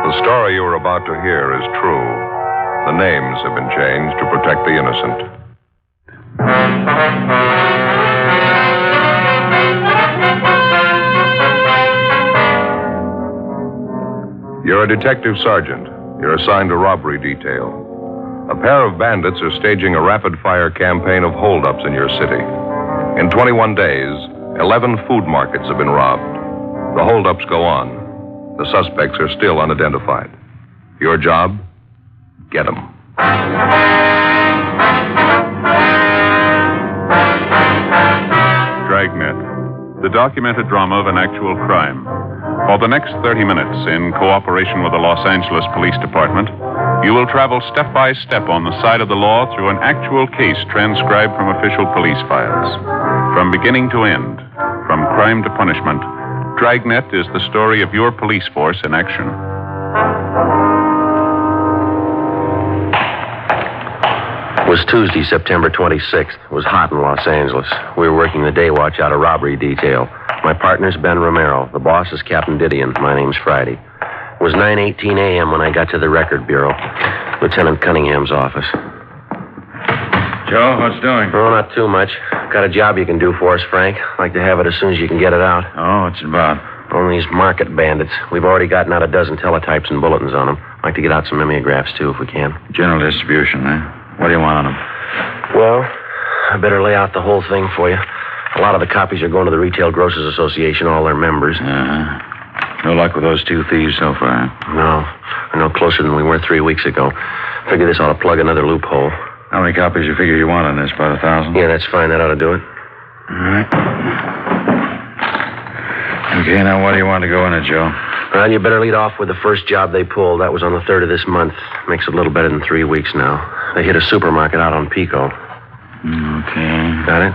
The story you are about to hear is true. The names have been changed to protect the innocent. You're a detective sergeant. You're assigned to robbery detail. A pair of bandits are staging a rapid-fire campaign of holdups in your city. In 21 days, 11 food markets have been robbed. The holdups go on. The suspects are still unidentified. Your job? Get them. Dragnet, the documented drama of an actual crime. For the next 30 minutes, in cooperation with the Los Angeles Police Department, you will travel step by step on the side of the law through an actual case transcribed from official police files. From beginning to end, from crime to punishment, Dragnet is the story of your police force in action. It was Tuesday, September 26th. It was hot in Los Angeles. We were working the day watch out of robbery detail. My partner's Ben Romero. The boss is Captain Didion. My name's Friday. It was 9:18 a.m. when I got to the record bureau, Lieutenant Cunningham's office. Joe, what's doing? Oh, not too much. Got a job you can do for us, Frank. Like to have it as soon as you can get it out. Oh, what's it about? On these market bandits. We've already gotten out a dozen teletypes and bulletins on them. Like to get out some mimeographs, too, if we can. General distribution, eh? What do you want on them? Well, I better lay out the whole thing for you. A lot of the copies are going to the Retail Grocers Association, all their members. No luck with those two thieves so far? No. We're no closer than we were 3 weeks ago. Figure this ought to plug another loophole. How many copies you figure you want on this? About 1,000? Yeah, that's fine. That ought to do it. All right. Okay, now what do you want to go in it, Joe? Well, you better lead off with the first job they pulled. That was on the 3rd of this month. Makes it a little better than 3 weeks now. They hit a supermarket out on Pico. Okay. Got it?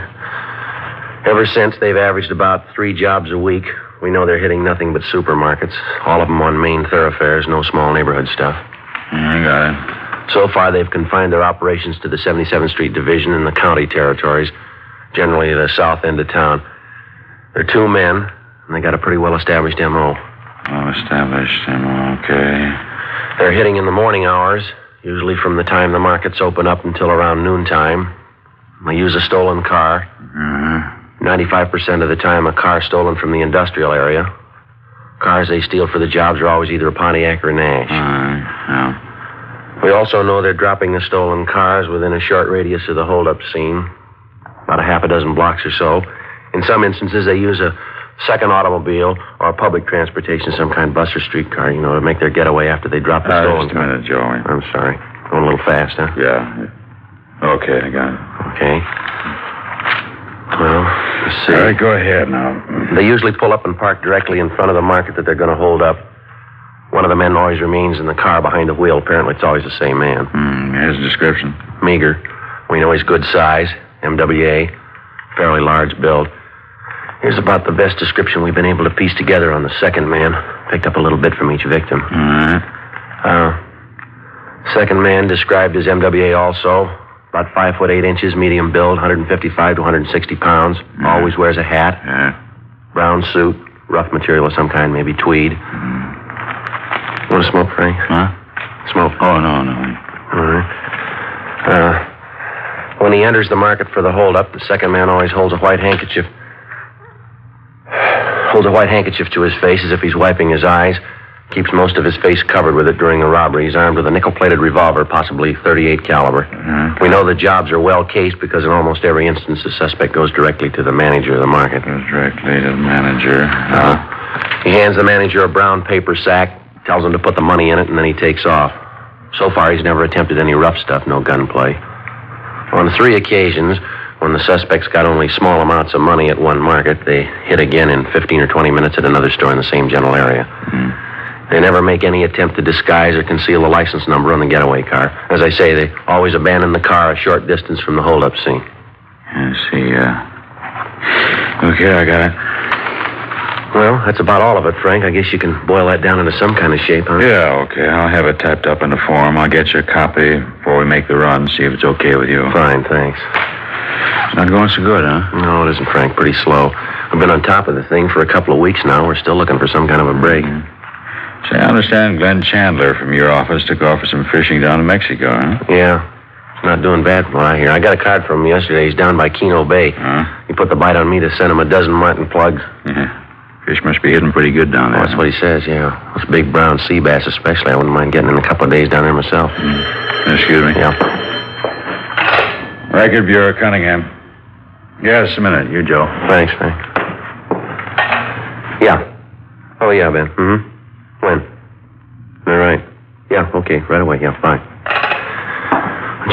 Ever since, they've averaged about 3 jobs a week. We know they're hitting nothing but supermarkets. All of them on main thoroughfares, no small neighborhood stuff. Yeah, I got it. So far, they've confined their operations to the 77th Street Division and the county territories, generally the south end of town. They're 2 men, and they got a pretty well-established M.O. Well-established, okay. They're hitting in the morning hours, usually from the time the markets open up until around noontime. They use a stolen car. 95% of the time, a car stolen from the industrial area. Cars they steal for the jobs are always either a Pontiac or Nash. Yeah. We also know they're dropping the stolen cars within a short radius of the holdup scene, about a half a dozen blocks or so. In some instances, they use a second automobile or public transportation, some kind of bus or streetcar, to make their getaway after they drop the stolen just a minute, Joey. I'm sorry. Going a little fast, huh? Yeah. Okay, I got it. Okay. Well, let's see. All right, go ahead now. They usually pull up and park directly in front of the market that they're going to hold up. One of the men always remains in the car behind the wheel. Apparently, it's always the same man. Here's the description. Meager. We know he's good size. MWA. Fairly large build. Here's about the best description we've been able to piece together on the second man. Picked up a little bit from each victim. All right. Second man described as MWA also. About 5'8", medium build, 155 to 160 pounds. Always wears a hat. Yeah. Brown suit, rough material of some kind, maybe tweed. Want to smoke, Frank? Huh? Smoke. Oh, no. All right. When he enters the market for the holdup, the second man always holds a white handkerchief. To his face as if he's wiping his eyes. Keeps most of his face covered with it during the robbery. He's armed with a nickel-plated revolver, possibly .38 caliber. We know the jobs are well cased because in almost every instance the suspect goes directly to the manager of the market. Goes directly to the manager. He hands the manager a brown paper sack, tells him to put the money in it, and then he takes off. So far, he's never attempted any rough stuff, no gunplay. On 3 occasions, when the suspects got only small amounts of money at one market, they hit again in 15 or 20 minutes at another store in the same general area. They never make any attempt to disguise or conceal the license number on the getaway car. As I say, they always abandon the car a short distance from the holdup scene. I see, Okay, I got it. Well, that's about all of it, Frank. I guess you can boil that down into some kind of shape, huh? Yeah, okay. I'll have it typed up in a form. I'll get you a copy before we make the run, see if it's okay with you. Fine, thanks. It's not going so good, huh? No, it isn't, Frank. Pretty slow. We've been on top of the thing for a couple of weeks now. We're still looking for some kind of a break. Say, I understand Glenn Chandler from your office took off for some fishing down in Mexico, huh? Yeah. He's not doing bad from what I hear. I got a card from him yesterday. He's down by Keno Bay. He put the bite on me to send him a dozen martin plugs. Yeah. Fish must be hidden pretty good down there. Oh, that's what he says, yeah. Those big brown sea bass especially. I wouldn't mind getting in a couple of days down there myself. Excuse me. Yeah. Record Bureau, Cunningham. Yes, a minute. You, Joe. Thanks, Frank. Yeah. Oh, yeah, Ben. When? All right. Yeah, okay. Right away. Yeah, fine.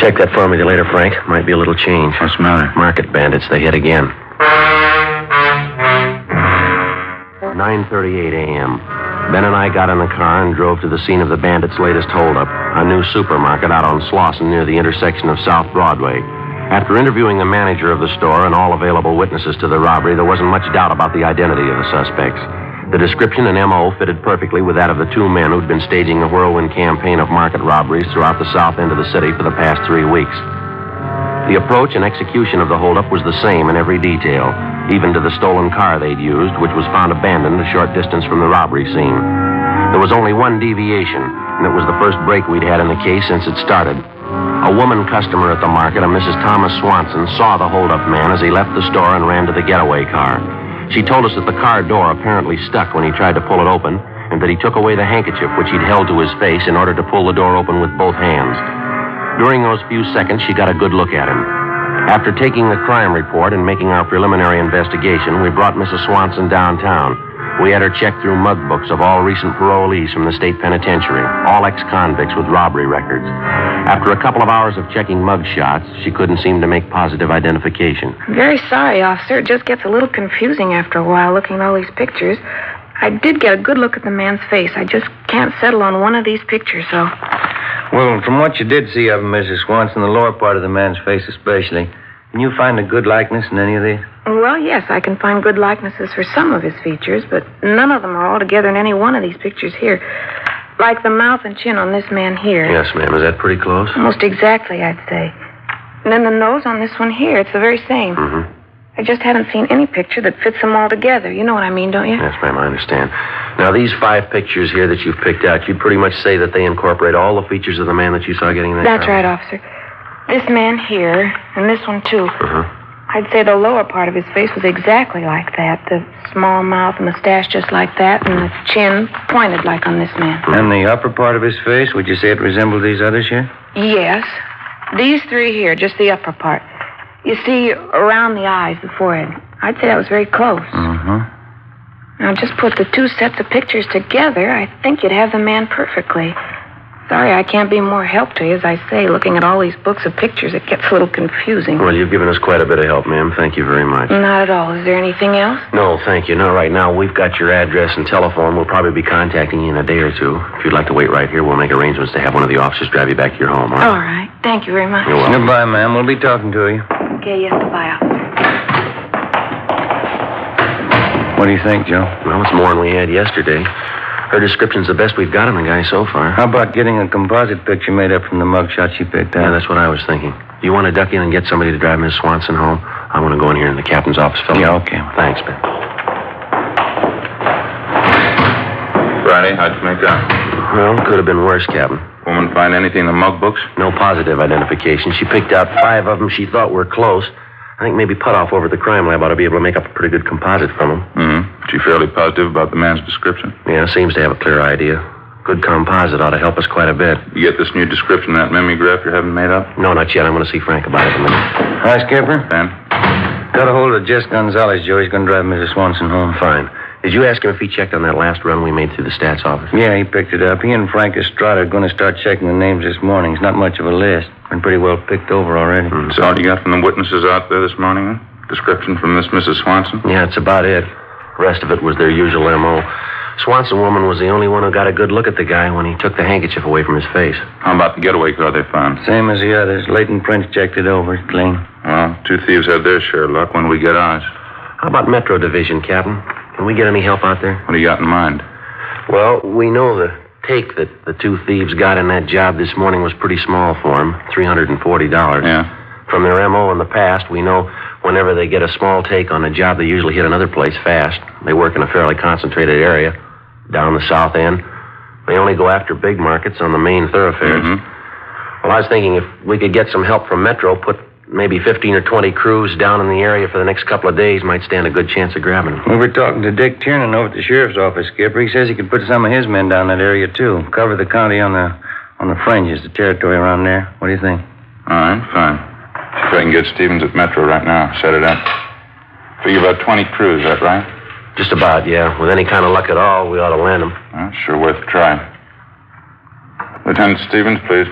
Check that for me later, Frank. Might be a little change. What's the matter? Market bandits. They hit again. 9:38 a.m. Ben and I got in the car and drove to the scene of the bandits' latest holdup, a new supermarket out on Slauson near the intersection of South Broadway. After interviewing the manager of the store and all available witnesses to the robbery, there wasn't much doubt about the identity of the suspects. The description and M.O. fitted perfectly with that of the two men who'd been staging a whirlwind campaign of market robberies throughout the south end of the city for the past 3 weeks. The approach and execution of the holdup was the same in every detail, even to the stolen car they'd used, which was found abandoned a short distance from the robbery scene. There was only one deviation, and it was the first break we'd had in the case since it started. A woman customer at the market, a Mrs. Thomas Swanson, saw the holdup man as he left the store and ran to the getaway car. She told us that the car door apparently stuck when he tried to pull it open, and that he took away the handkerchief which he'd held to his face in order to pull the door open with both hands. During those few seconds, she got a good look at him. After taking the crime report and making our preliminary investigation, we brought Mrs. Swanson downtown. We had her check through mug books of all recent parolees from the state penitentiary, all ex-convicts with robbery records. After a couple of hours of checking mug shots, she couldn't seem to make positive identification. I'm very sorry, officer. It just gets a little confusing after a while looking at all these pictures. I did get a good look at the man's face. I just can't settle on one of these pictures, so... Well, from what you did see of him, Mrs. Swanson, the lower part of the man's face especially, can you find a good likeness in any of these? Well, yes, I can find good likenesses for some of his features, but none of them are all together in any one of these pictures here. Like the mouth and chin on this man here. Yes, ma'am. Is that pretty close? Almost exactly, I'd say. And then the nose on this one here, it's the very same. I just haven't seen any picture that fits them all together. You know what I mean, don't you? Yes, ma'am, I understand. Now, these 5 pictures here that you've picked out, you'd pretty much say that they incorporate all the features of the man that you saw getting in that That's car? right, officer. This man here, and this one, too. I'd say the lower part of his face was exactly like that. The small mouth, mustache just like that, and the chin pointed like on this man. And the upper part of his face, would you say it resembled these others here? Yes. These 3 here, just the upper part. You see, around the eyes, the forehead. I'd say that was very close. Now, just put the 2 sets of pictures together, I think you'd have the man perfectly. Sorry, I can't be more help to you. As I say, looking at all these books of pictures, it gets a little confusing. Well, you've given us quite a bit of help, ma'am. Thank you very much. Not at all. Is there anything else? No, thank you. Not right now. We've got your address and telephone. We'll probably be contacting you in a day or two. If you'd like to wait right here, we'll make arrangements to have one of the officers drive you back to your home, all right? All right. Thank you very much. You're welcome. Goodbye, ma'am. We'll be talking to you. Okay, yes, goodbye, officer. What do you think, Joe? Well, it's more than we had yesterday. Her description's the best we've got on the guy so far. How about getting a composite picture made up from the mug shot she picked out? Yeah, that's what I was thinking. You want to duck in and get somebody to drive Miss Swanson home? I want to go in here in the captain's office, fellow. Yeah, okay. Thanks, Ben. Friday, how'd you make out? Well, could have been worse, Captain. Woman find anything in the mug books? No positive identification. She picked out 5 of them she thought were close. I think maybe Putoff over at the crime lab ought to be able to make up a pretty good composite from them. She fairly positive about the man's description? Yeah, seems to have a clear idea. Good composite ought to help us quite a bit. You get this new description of that mimeograph you're having made up? No, not yet. I'm going to see Frank about it in a minute. Hi, Skipper. Ben? Got a hold of Jess Gonzalez, Joe. He's going to drive Mrs. Swanson home. Fine. Did you ask him if he checked on that last run we made through the stats office? Yeah, he picked it up. He and Frank Estrada are going to start checking the names this morning. It's not much of a list. Been pretty well picked over already. So all you got from the witnesses out there this morning? Description from this Mrs. Swanson? Yeah, that's about it. The rest of it was their usual M.O. Swanson woman was the only one who got a good look at the guy when he took the handkerchief away from his face. How about the getaway car they found? Same as the others. Leighton Prince checked it over. It's clean. Well, 2 thieves had their share of luck. When we get ours? How about Metro Division, Captain? Can we get any help out there? What do you got in mind? Well, we know the take that the 2 thieves got in that job this morning was pretty small for them, $340. Yeah. From their M.O. in the past, we know Whenever they get a small take on a job, they usually hit another place fast. They work in a fairly concentrated area, down the south end. They only go after big markets on the main thoroughfares. Well, I was thinking if we could get some help from Metro, put maybe 15 or 20 crews down in the area for the next couple of days, might stand a good chance of grabbing them. We were talking to Dick Tiernan over at the sheriff's office, Skipper. He says he could put some of his men down that area, too. Cover the county on the fringes, the territory around there. What do you think? All right, fine. See if I can get Stevens at Metro right now. Set it up. Figure about 20 crews, is that right? Just about, yeah. With any kind of luck at all, we ought to land them. Well, sure worth a try. Lieutenant Stevens, please.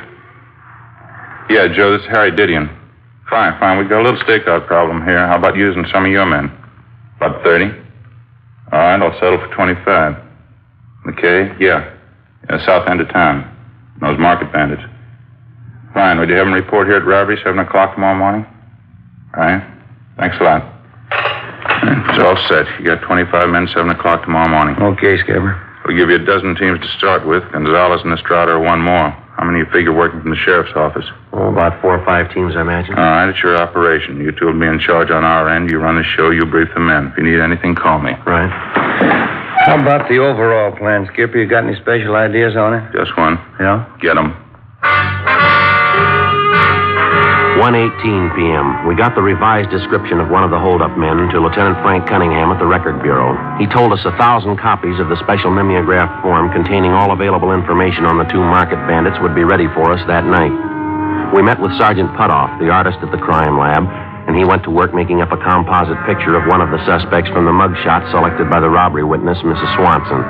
Yeah, Joe, this is Harry Didion. Fine. We've got a little stakeout problem here. How about using some of your men? About 30? All right, I'll settle for 25. McKay? Yeah, south end of town. Those market bandits. Fine. Would you have them report here at robbery, 7 o'clock tomorrow morning? All right. Thanks a lot. It's all set. You got 25 men, 7 o'clock tomorrow morning. Okay, Skipper. We'll give you a dozen teams to start with. Gonzalez and Estrada are one more. How many you figure working from the sheriff's office? Oh, about 4 or 5 teams, I imagine. All right, it's your operation. You two will be in charge on our end. You run the show, you brief the men. If you need anything, call me. Right. How about the overall plan, Skipper? You got any special ideas on it? Just one. Yeah? Get 'em. 1:18 p.m. We got the revised description of one of the hold-up men to Lieutenant Frank Cunningham at the Record Bureau. He told us 1,000 copies of the special mimeograph form containing all available information on the 2 market bandits would be ready for us that night. We met with Sergeant Putoff, the artist at the crime lab, and he went to work making up a composite picture of one of the suspects from the mugshot selected by the robbery witness, Mrs. Swanson.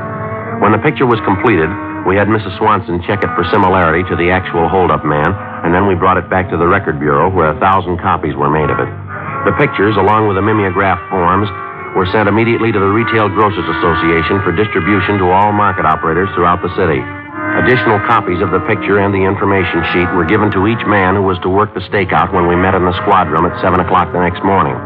When the picture was completed, we had Mrs. Swanson check it for similarity to the actual hold-up man, and then we brought it back to the Record Bureau, where 1,000 copies were made of it. The pictures, along with the mimeograph forms, were sent immediately to the Retail Grocers Association for distribution to all market operators throughout the city. Additional copies of the picture and the information sheet were given to each man who was to work the stakeout when we met in the squad room at 7 o'clock the next morning.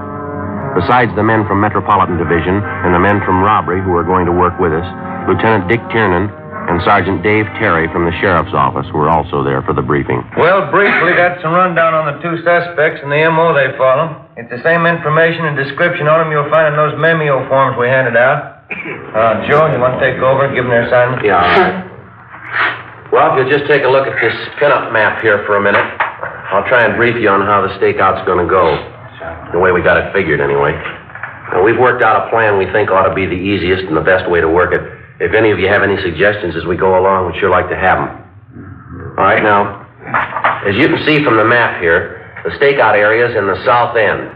Besides the men from Metropolitan Division and the men from Robbery who were going to work with us, Lieutenant Dick Tiernan and Sergeant Dave Terry from the sheriff's office were also there for the briefing. Well, briefly, that's a rundown on the 2 suspects and the M.O. they follow. It's the same information and description on them you'll find in those memeo forms we handed out. Joe, you want to take over and give them their assignment? Yeah, all right. Well, if you'll just take a look at this pinup map here for a minute, I'll try and brief you on how the stakeout's going to go. The way we got it figured, anyway. Now, we've worked out a plan we think ought to be the easiest and the best way to work it. If any of you have any suggestions as we go along, we'd sure like to have them. All right, now, as you can see from the map here, the stakeout area is in the south end.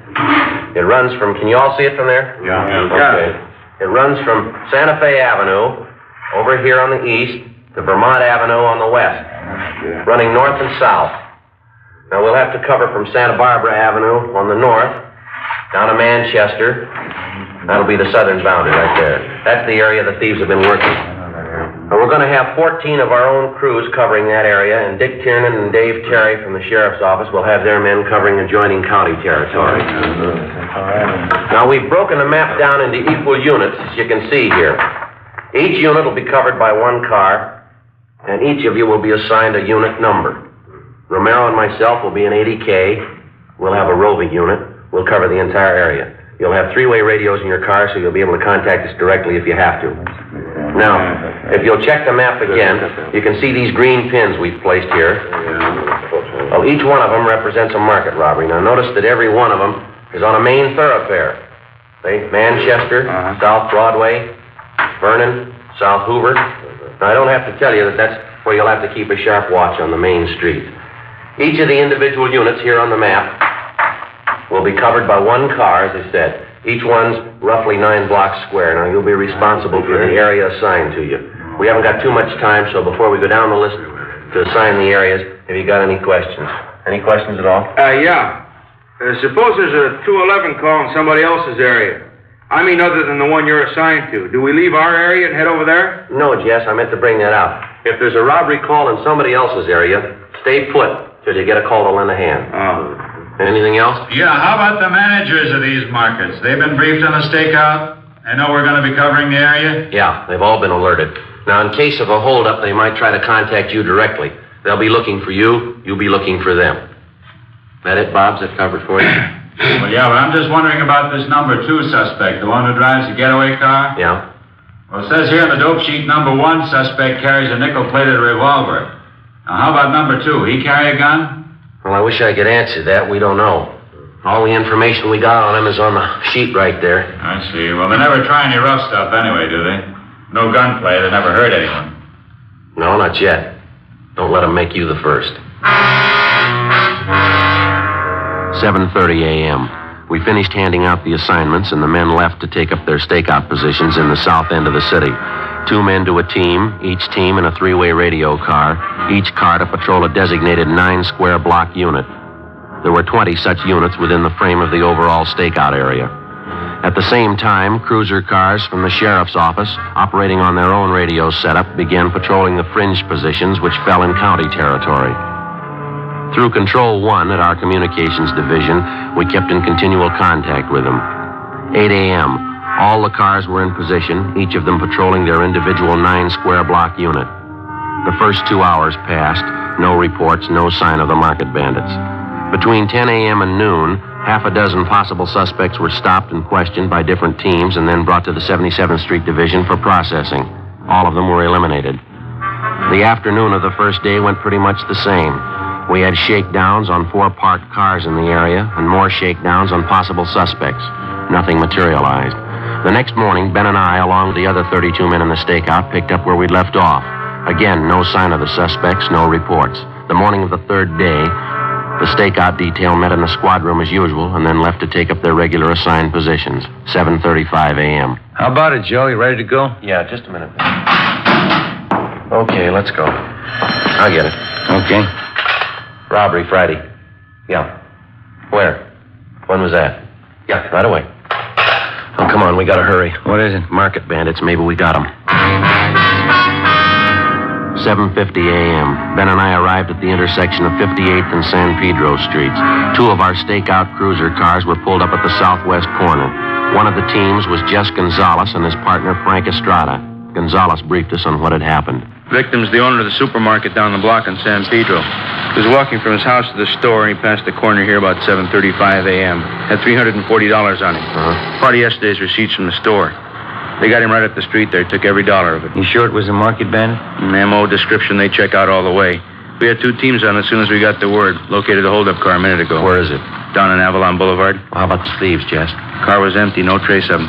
It runs from, can you all see it from there? Yeah. Okay. It runs from Santa Fe Avenue over here on the east to Vermont Avenue on the west, running north and south. Now, we'll have to cover from Santa Barbara Avenue on the north down to Manchester. That'll be the southern boundary right there. That's the area the thieves have been working. And we're going to have 14 of our own crews covering that area, and Dick Tiernan and Dave Terry from the sheriff's office will have their men covering adjoining county territory. Now, we've broken the map down into equal units, as you can see here. Each unit will be covered by 1 car, and each of you will be assigned a unit number. Romero and myself will be an 80K. We'll have a roving unit. We'll cover the entire area. You'll have 3-way radios in your car, so you'll be able to contact us directly if you have to. Now, if you'll check the map again, you can see these green pins we've placed here. Well, each one of them represents a market robbery. Now, notice that every one of them is on a main thoroughfare. See? Manchester, South Broadway, Vernon, South Hoover. Now, I don't have to tell you that that's where you'll have to keep a sharp watch on the main street. Each of the individual units here on the map will be covered by 1 car, as I said. Each one's roughly 9 blocks square. Now, you'll be responsible for the area assigned to you. We haven't got too much time, so before we go down the list to assign the areas, have you got any questions? Any questions at all? Yeah. Suppose there's a 211 call in somebody else's area. I mean, other than the one you're assigned to. Do we leave our area and head over there? No, Jess, I meant to bring that out. If there's a robbery call in somebody else's area, stay put till you get a call to lend a hand. Oh. Anything else? Yeah, how about the managers of these markets? They've been briefed on the stakeout? They know we're going to be covering the area? Yeah, they've all been alerted. Now, in case of a holdup, they might try to contact you directly. They'll be looking for you. You'll be looking for them. That it, Bob? Is that covered for you? Well, yeah, but I'm just wondering about this number 2 suspect, the one who drives the getaway car. Yeah? Well, it says here in the dope sheet, number 1 suspect carries a nickel-plated revolver. Now, how about number 2? He carry a gun? Well, I wish I could answer that. We don't know. All the information we got on him is on the sheet right there. I see. Well, they never try any rough stuff anyway, do they? No gunplay. They never hurt anyone. No, not yet. Don't let him make you the first. 7:30 a.m. We finished handing out the assignments, and the men left to take up their stakeout positions in the south end of the city. 2 men to a team, each team in a 3-way radio car, each car to patrol a designated 9-square block unit. There were 20 such units within the frame of the overall stakeout area. At the same time, cruiser cars from the sheriff's office, operating on their own radio setup, began patrolling the fringe positions which fell in county territory. Through Control 1 at our communications division, we kept in continual contact with them. 8 a.m. All the cars were in position, each of them patrolling their individual 9-square block unit. The first 2 hours passed, no reports, no sign of the market bandits. Between 10 a.m. and noon, half a dozen possible suspects were stopped and questioned by different teams and then brought to the 77th Street Division for processing. All of them were eliminated. The afternoon of the first day went pretty much the same. We had shakedowns on 4 parked cars in the area and more shakedowns on possible suspects. Nothing materialized. The next morning, Ben and I, along with the other 32 men in the stakeout, picked up where we'd left off. Again, no sign of the suspects, no reports. The morning of the third day, the stakeout detail met in the squad room as usual and then left to take up their regular assigned positions. 7:35 a.m. How about it, Joe? You ready to go? Yeah, just a minute. Okay, let's go. I'll get it. Okay. Robbery Friday. Yeah. Where? When was that? Yeah, right away. Oh, come on, we gotta hurry. What is it? Market bandits, maybe we got them. 7:50 a.m. Ben and I arrived at the intersection of 58th and San Pedro Streets. 2 of our stakeout cruiser cars were pulled up at the southwest corner. One of the teams was Jess Gonzalez and his partner Frank Estrada. Gonzalez briefed us on what had happened. Victim's the owner of the supermarket down the block in San Pedro. He was walking from his house to the store, and he passed the corner here about 7:35 a.m. Had $340 on him. Part of yesterday's receipts from the store. They got him right up the street there, took every dollar of it. You sure it was a market bandit? An MO description they check out all the way. We had 2 teams on as soon as we got the word. Located the holdup car a minute ago. Where is it? Down on Avalon Boulevard. Well, how about the thieves, Jess? Car was empty, no trace of them.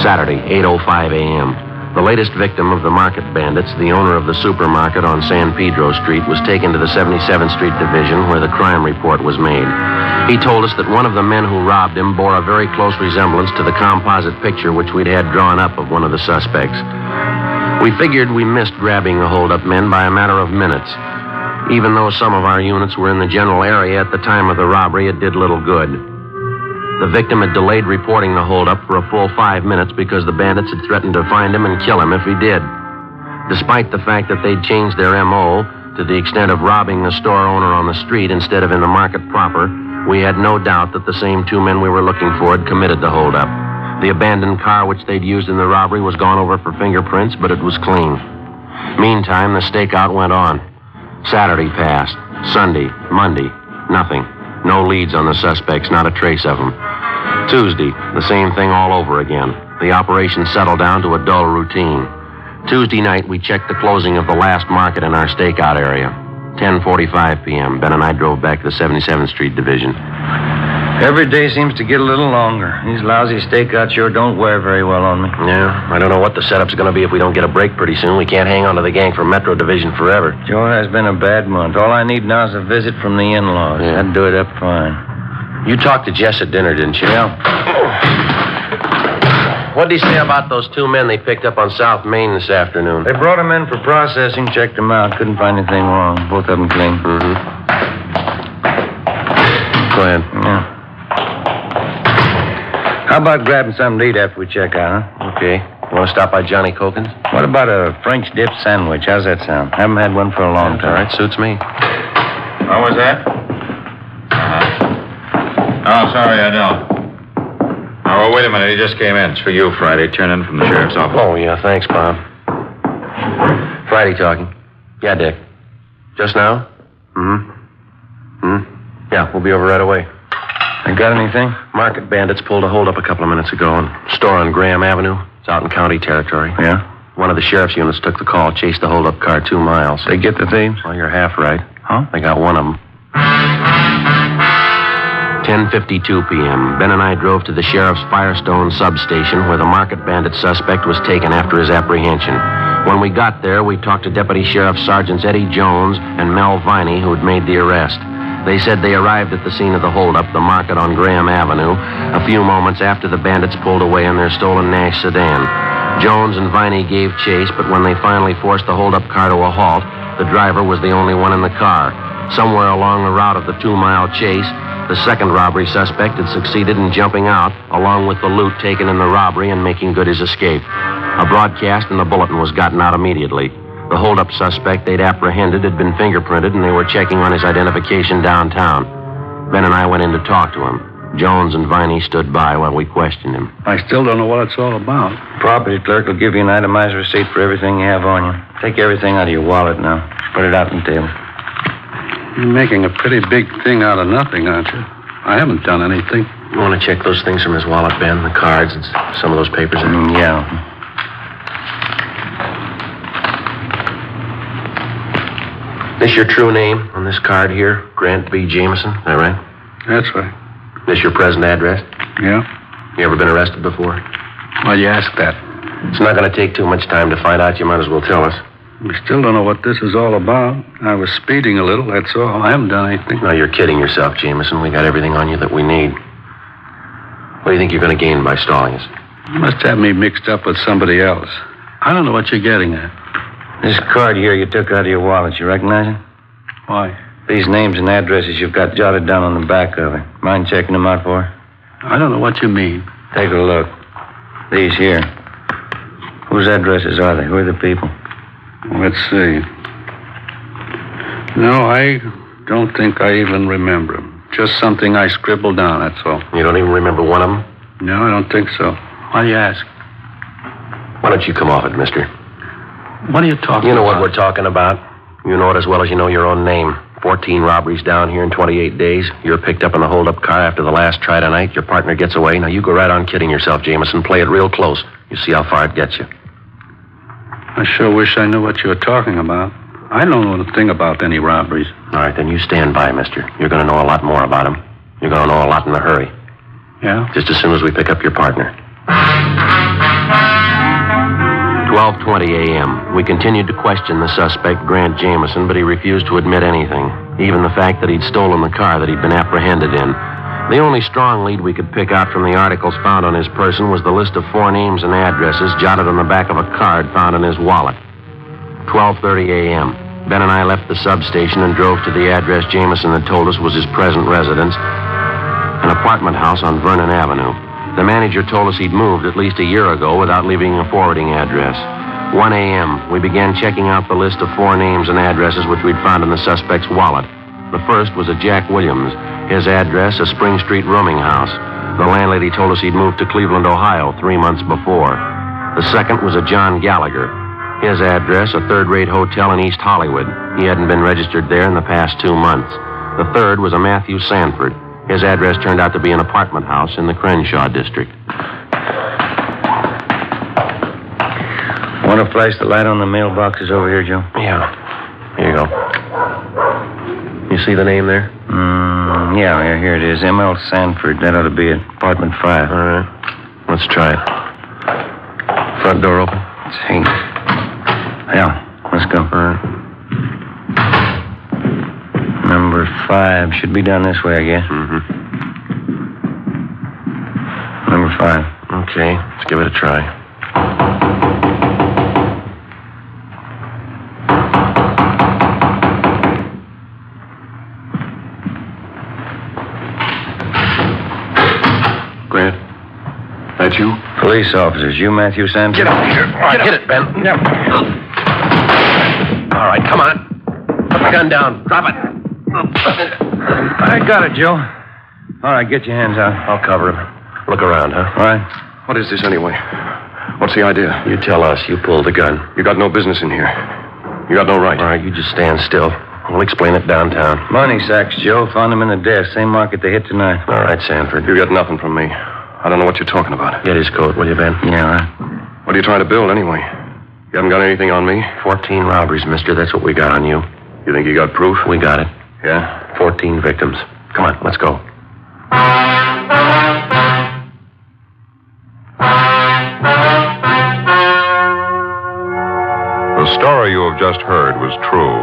Saturday, 8:05 a.m. The latest victim of the market bandits, the owner of the supermarket on San Pedro Street, was taken to the 77th Street Division where the crime report was made. He told us that one of the men who robbed him bore a very close resemblance to the composite picture which we'd had drawn up of one of the suspects. We figured we missed grabbing the holdup men by a matter of minutes. Even though some of our units were in the general area at the time of the robbery, it did little good. The victim had delayed reporting the holdup for a full 5 minutes because the bandits had threatened to find him and kill him if he did. Despite the fact that they'd changed their M.O. to the extent of robbing the store owner on the street instead of in the market proper, we had no doubt that the same 2 men we were looking for had committed the holdup. The abandoned car which they'd used in the robbery was gone over for fingerprints, but it was clean. Meantime, the stakeout went on. Saturday passed. Sunday, Monday, nothing. No leads on the suspects, not a trace of them. Tuesday, the same thing all over again. The operation settled down to a dull routine. Tuesday night, we checked the closing of the last market in our stakeout area. 10:45 p.m., Ben and I drove back to the 77th Street Division. Every day seems to get a little longer. These lousy stakeouts sure don't wear very well on me. Yeah, I don't know what the setup's going to be if we don't get a break pretty soon. We can't hang on to the gang from Metro Division forever. Sure has been a bad month. All I need now is a visit from the in-laws. Yeah. That'd do it up fine. You talked to Jess at dinner, didn't you? Yeah. What'd he say about those 2 men they picked up on South Main this afternoon? They brought them in for processing, checked them out. Couldn't find anything wrong. Both of them clean. Mm-hmm. Go ahead. Yeah. How about grabbing something to eat after we check out, huh? Okay. You want to stop by Johnny Cokin's? What about a French dip sandwich? How's that sound? Haven't had one for a long time. All right, suits me. What was that? No, sorry, I don't. Oh, wait a minute. He just came in. It's for you, Friday. Turn in from the sheriff's office. Oh, yeah, thanks, Bob. Friday talking. Yeah, Dick. Just now? Yeah, we'll be over right away. You got anything? Market bandits pulled a holdup a couple of minutes ago in a store on Graham Avenue. It's out in county territory. Yeah? One of the sheriff's units took the call, chased the holdup car 2 miles. They get the thieves? Well, you're half right. Huh? They got one of them. 10:52 p.m. Ben and I drove to the sheriff's Firestone substation where the market bandit suspect was taken after his apprehension. When we got there, we talked to Deputy Sheriff Sergeants Eddie Jones and Mel Viney, who had made the arrest. They said they arrived at the scene of the holdup, the market on Graham Avenue, a few moments after the bandits pulled away in their stolen Nash sedan. Jones and Viney gave chase, but when they finally forced the holdup car to a halt, the driver was the only one in the car. Somewhere along the route of the 2-mile chase, the second robbery suspect had succeeded in jumping out, along with the loot taken in the robbery and making good his escape. A broadcast in the bulletin was gotten out immediately. The holdup suspect they'd apprehended had been fingerprinted, and they were checking on his identification downtown. Ben and I went in to talk to him. Jones and Viney stood by while we questioned him. I still don't know what it's all about. Property clerk will give you an itemized receipt for everything you have on you. Take everything out of your wallet now. Put it out on the table. You're making a pretty big thing out of nothing, aren't you? I haven't done anything. You want to check those things from his wallet, Ben? The cards and some of those papers? Yeah. This your true name on this card here? Grant B. Jameson, is that right? That's right. This your present address? Yeah? You ever been arrested before? Why'd you ask that? It's not going to take too much time to find out. You might as well tell us. We still don't know what this is all about. I was speeding a little, that's all. I haven't done anything. No, you're kidding yourself, Jameson. We got everything on you that we need. What do you think you're going to gain by stalling us? You must have me mixed up with somebody else. I don't know what you're getting at. This card here you took out of your wallet, you recognize it? Why? These names and addresses you've got jotted down on the back of it. Mind checking them out for? I don't know what you mean. Take a look. These here. Whose addresses are they? Who are the people? Let's see. No, I don't think I even remember them. Just something I scribbled down, that's all. You don't even remember one of them? No, I don't think so. Why do you ask? Why don't you come off it, mister? What are you talking about? You know what we're talking about. You know it as well as you know your own name. 14 robberies down here in 28 days. You're picked up in the hold-up car after the last try tonight. Your partner gets away. Now, you go right on kidding yourself, Jameson. Play it real close. You see how far it gets you. I sure wish I knew what you were talking about. I don't know a thing about any robberies. All right, then you stand by, mister. You're going to know a lot more about him. You're going to know a lot in a hurry. Yeah? Just as soon as we pick up your partner. 12:20 a.m. We continued to question the suspect, Grant Jameson, but he refused to admit anything, even the fact that he'd stolen the car that he'd been apprehended in. The only strong lead we could pick out from the articles found on his person was the list of 4 names and addresses jotted on the back of a card found in his wallet. 12:30 a.m. Ben and I left the substation and drove to the address Jameson had told us was his present residence, an apartment house on Vernon Avenue. The manager told us he'd moved at least a year ago without leaving a forwarding address. 1 a.m., we began checking out the list of 4 names and addresses which we'd found in the suspect's wallet. The first was a Jack Williams. His address, a Spring Street rooming house. The landlady told us he'd moved to Cleveland, Ohio 3 months before. The second was a John Gallagher. His address, a third-rate hotel in East Hollywood. He hadn't been registered there in the past 2 months. The third was a Matthew Sanford. His address turned out to be an apartment house in the Crenshaw district. Want to flash the light on the mailboxes over here, Joe? Yeah. Here you go. You see the name there? Yeah, here it is. M.L. Sanford. That ought to be it. Apartment 5. All right. Let's try it. Front door open? See. Yeah, let's go. All right. Number 5. Should be down this way, I guess. Mm-hmm. Number 5. Okay, let's give it a try. Grant, that you? Police officers. You Matthew Sanford? Get out of here. All right, hit it, Ben. Yep. All right, come on. Put the gun down. Drop it. I got it, Joe. All right, get your hands out. I'll cover him. Look around, huh? All right. What is this anyway? What's the idea? You tell us. You pulled the gun. You got no business in here. You got no right. All right, you just stand still. We'll explain it downtown. Money sacks, Joe. Found them in the desk. Same market they hit tonight. All right, Sanford. You got nothing from me. I don't know what you're talking about. Get his coat, will you, Ben? Yeah, all right. What are you trying to build anyway? You haven't got anything on me? 14 robberies, mister. That's what we got on you. You think you got proof? We got it. Yeah? 14 victims. Come on, let's go. The story you have just heard was true.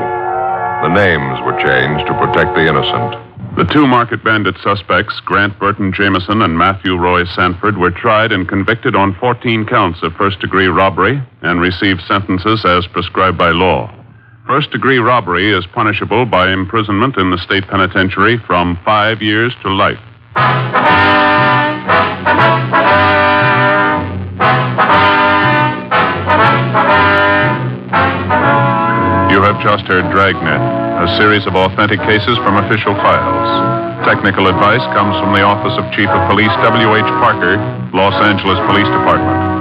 The names were changed to protect the innocent. The two market bandit suspects, Grant Burton Jameson and Matthew Roy Sanford, were tried and convicted on 14 counts of first-degree robbery and received sentences as prescribed by law. First-degree robbery is punishable by imprisonment in the state penitentiary from 5 years to life. You have just heard Dragnet, a series of authentic cases from official files. Technical advice comes from the Office of Chief of Police W.H. Parker, Los Angeles Police Department.